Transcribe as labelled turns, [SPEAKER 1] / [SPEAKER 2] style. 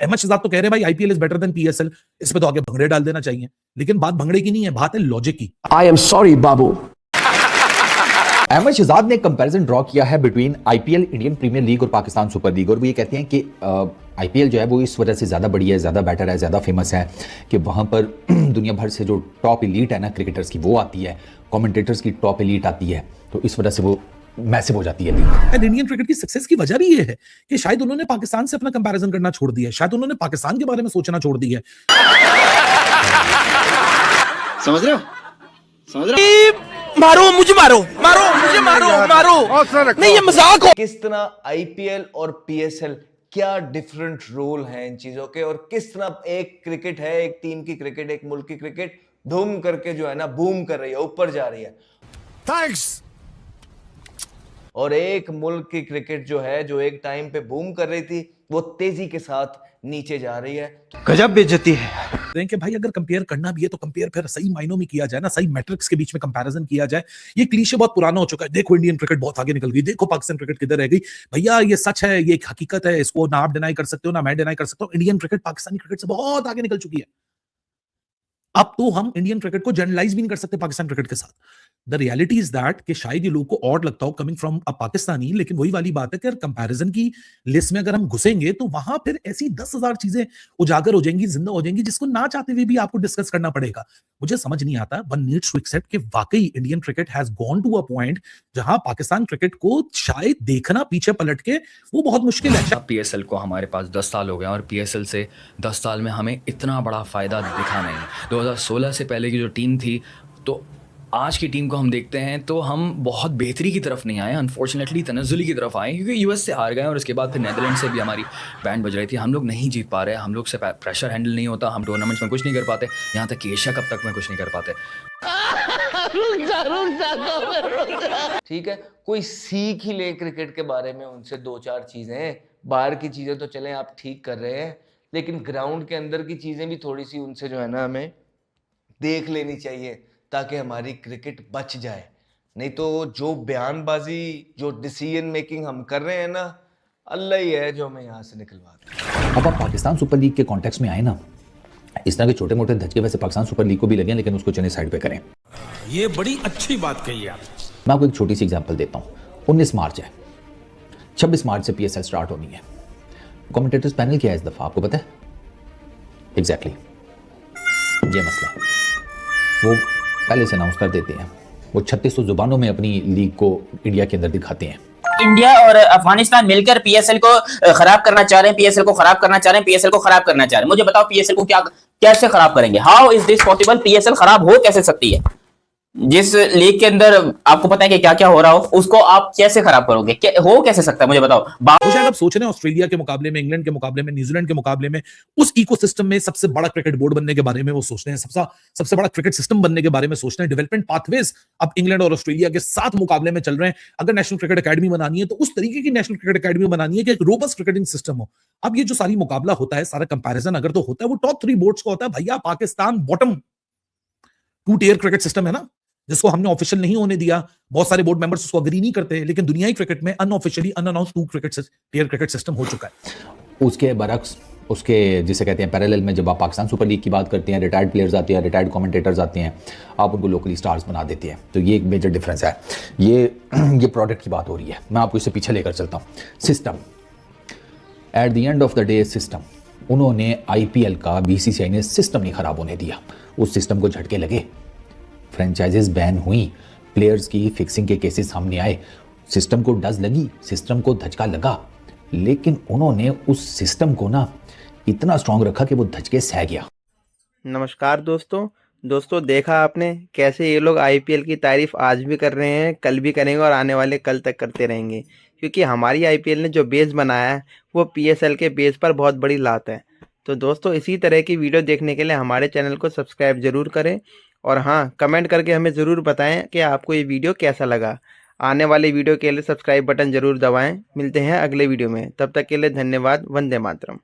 [SPEAKER 1] अहमद शहजाद तो कह रहे हैं भाई IPL is better than PSL, इस पे तो आगे भंगड़े डाल देना चाहिए। लेकिन बात भंगड़े की नहीं है, बात है लॉजिक की।
[SPEAKER 2] आई एम सॉरी बाबू। अहमद शहजाद ने कंपैरिजन ड्रॉ किया है between IPL, Indian Premier League और पाकिस्तान सुपर लीग, और वो ये कहते हैं कि आईपीएल जो है वो इस वजह से ज़्यादा बड़ी है, ज़्यादा बेटर है, ज़्यादा फेमस है कि वहाँ पर दुनिया भर से जो टॉप एलीट है ना क्रिकेटर्स की वो आती है, कमेंटेटर्स की टॉप एलीट आती है, तो इस वजह से वो मैसिव हो जाती है लीग।
[SPEAKER 1] इंडियन क्रिकेट की सक्सेस की वजह भी ये है कि शायद उन्होंने पाकिस्तान से अपना कंपैरिजन करना छोड़ दिया है, शायद उन्होंने पाकिस्तान के बारे में सोचना छोड़ दिया है।
[SPEAKER 3] समझ रहे हो? समझ रहे हो?
[SPEAKER 4] मारो मुझे, मारो मारो मुझे, मारो नहीं, ये मजाक हो।
[SPEAKER 5] किस तरह आईपीएल और पीएसएल, क्या डिफरेंट रोल हैं इन चीजों के, और किस तरह एक क्रिकेट है, एक टीम की क्रिकेट, एक मुल्क की क्रिकेट धूम करके जो है ना बूम कर रही है, ऊपर जा रही है।
[SPEAKER 4] थैंक्स।
[SPEAKER 5] और एक मुल्क की क्रिकेट जो है, जो एक टाइम पे बूम कर रही थी, वो तेजी के साथ नीचे जा रही है।
[SPEAKER 4] गजब बेइज्जती है।
[SPEAKER 1] कि भाई अगर कंपेयर करना भी है तो कंपेयर फिर सही मायनों में किया जाए ना, सही मैट्रिक्स के बीच में कंपैरिजन किया जाए। ये क्लीशे बहुत पुराना हो चुका है, देखो इंडियन क्रिकेट बहुत आगे निकल गई, देखो पाकिस्तान क्रिकेट किधर रह गई। भैया ये सच है, ये एक हकीकत है, इसको ना आप डिनाई कर सकते हो ना मैं डिनाई कर सकता हूं। इंडियन क्रिकेट पाकिस्तानी क्रिकेट से बहुत आगे निकल चुकी है। अब तो हम इंडियन क्रिकेट को जनरलाइज भी नहीं कर सकते पाकिस्तान क्रिकेट के साथ। द रियलिटी इज दैट कि शायद ये लोगों को ऑड लगता हो कमिंग फ्रॉम अ पाकिस्तानी, लेकिन वही वाली बात है कि कंपैरिजन की लिस्ट में अगर हम घुसेंगे तो वहां फिर ऐसी 10,000 चीजें उजागर हो जाएंगी, जिंदा हो जाएंगी, जिसको ना चाहते हुए भी आपको डिस्कस करना पड़ेगा। मुझे समझ नहीं आता, वन नीड्स टू एक्सेप्ट कि वाकई Indian cricket has gone to a point जहां पाकिस्तान क्रिकेट को शायद देखना पीछे पलट के वो बहुत मुश्किल है।
[SPEAKER 6] पीएसएल को हमारे पास 10 साल हो गए और पीएसएल से 10 साल में हमें इतना बड़ा फायदा दिखा नहीं। 2016 से पहले की जो टीम थी, तो आज की टीम को हम देखते हैं तो हम बहुत बेहतरी की तरफ नहीं आए, अनफॉर्चुनेटली तनज़्ज़ुली की तरफ आए, क्योंकि यूएस से हार गए और उसके बाद फिर नीदरलैंड से भी हमारी बैंड बज रही थी। हम लोग नहीं जीत पा रहे, हम लोग से प्रेशर हैंडल नहीं होता, हम टूर्नामेंट्स में कुछ नहीं कर पाते, यहाँ तक कि एशिया कप तक में कुछ नहीं कर पाते।
[SPEAKER 5] ठीक है, कोई सीख ही ले क्रिकेट के बारे में उनसे, 2-4 चीजें। बाहर की चीजें तो चलें आप ठीक कर रहे हैं, लेकिन ग्राउंड के अंदर की चीजें भी थोड़ी सी उनसे जो है ना हमें देख लेनी चाहिए, ताकि हमारी क्रिकेट बच जाए। नहीं तो जो बयानबाजी, जो डिसीजन मेकिंग हम कर रहे हैं ना, अल्लाह ही है जो हमें यहाँ से निकलवा दे।
[SPEAKER 2] अब आप पाकिस्तान सुपर लीग के कॉन्टेक्स्ट में आए ना, इस तरह के छोटे मोटे धचके वैसे पाकिस्तान सुपर लीग को भी लगे, लेकिन उसको चने साइड पे करें।
[SPEAKER 4] ये बड़ी अच्छी बात कही आप।
[SPEAKER 2] मैं आपको एक छोटी सी एग्जांपल देता हूँ। 19 मार्च है, 26 मार्च से पीएसएल स्टार्ट होनी है। कमेंटेटर्स पैनल क्या है इस दफा, आपको पता है? एग्जैक्टली ये मसला है। वो पहले से अनाउंस कर देते हैं, वो 3600 जुबानों में अपनी लीग को इंडिया के अंदर दिखाते हैं।
[SPEAKER 7] इंडिया और अफगानिस्तान मिलकर पीएसएल को खराब करना चाह रहे हैं, पीएसएल को खराब करना चाह रहे हैं, पीएसएल को खराब करना चाह रहे हैं। मुझे बताओ पीएसएल को क्या कैसे खराब करेंगे? How is this possible? PSL खराब हो कैसे सकती है? जिस लीग के अंदर आपको पता है कि क्या क्या हो रहा हो, उसको आप कैसे खराब करोगे? हो कैसे सकता है? मुझे बताओ।
[SPEAKER 1] वो शायद आप सोच रहे हैं ऑस्ट्रेलिया के मुकाबले में, इंग्लैंड के मुकाबले में, न्यूजीलैंड के मुकाबले में, उस इकोसिस्टम में सबसे बड़ा क्रिकेट बोर्ड बनने के बारे में वो सोचते हैं, सबसे बड़ा क्रिकेट सिस्टम बनने के बारे में सोचते हैं। डेवलपमेंट पाथवेज अब इंग्लैंड और ऑस्ट्रेलिया के साथ मुकाबले में चल रहे हैं। अगर नेशनल क्रिकेट अकेडमी बनानी है तो उस तरीके की नेशनल क्रिकेट अकेडमी बनानी है कि एक रोबस्ट क्रिकेटिंग सिस्टम हो। अब ये जो सारी मुकाबला होता है, सारा कंपैरिजन अगर तो होता है, वो टॉप 3 बोर्ड्स का होता है। भैया Pakistan bottom 2 tier cricket system है ना, जिसको हमने ऑफिशियल नहीं होने दिया। बहुत सारे बोर्ड मेंबर्स उसको अग्री नहीं करते, लेकिन दुनियाई क्रिकेट में unofficially unannounced 2 tier cricket system हो चुका है।
[SPEAKER 2] उसके बरक्स, उसके जिसे कहते हैं पैरेलल में, जब आप पाकिस्तान सुपर लीग की बात करते हैं, रिटायर्ड प्लेयर्स आते हैं, रिटायर्ड कमेंटेटर्स आते हैं, आप उनको लोकली स्टार्स बना देते हैं। तो ये एक मेजर डिफरेंस है। ये प्रोडक्ट की बात हो रही है। मैं आपको इससे पीछे लेकर चलता हूँ। System, at the end of the day system, उन्होंने आईपीएल का बीसीसीआई ने सिस्टम नहीं खराब होने दिया। उस सिस्टम को झटके लगे, फ्रेंचाइजेस बैन हुई, प्लेयर्स की फिक्सिंग के केसेस सामने आए, सिस्टम को डज लगी, सिस्टम को धचका लगा, लेकिन उन्होंने उस सिस्टम को ना इतना स्ट्रांग रखा कि वो धचके सह गया।
[SPEAKER 8] नमस्कार दोस्तों, देखा आपने कैसे ये लोग आईपीएल की तारीफ आज भी कर रहे हैं, कल भी करेंगे और आने वाले कल तक करते रहेंगे, क्योंकि हमारी आईपीएल ने जो बेस बनाया है वो पीएसएल के बेस पर बहुत बड़ी लात है। तो दोस्तों, इसी तरह की वीडियो देखने के लिए हमारे चैनल को सब्सक्राइब जरूर करें, और हाँ, कमेंट करके हमें ज़रूर बताएं कि आपको ये वीडियो कैसा लगा। आने वाले वीडियो के लिए सब्सक्राइब बटन ज़रूर दबाएं। मिलते हैं अगले वीडियो में, तब तक के लिए धन्यवाद। वंदे मातरम।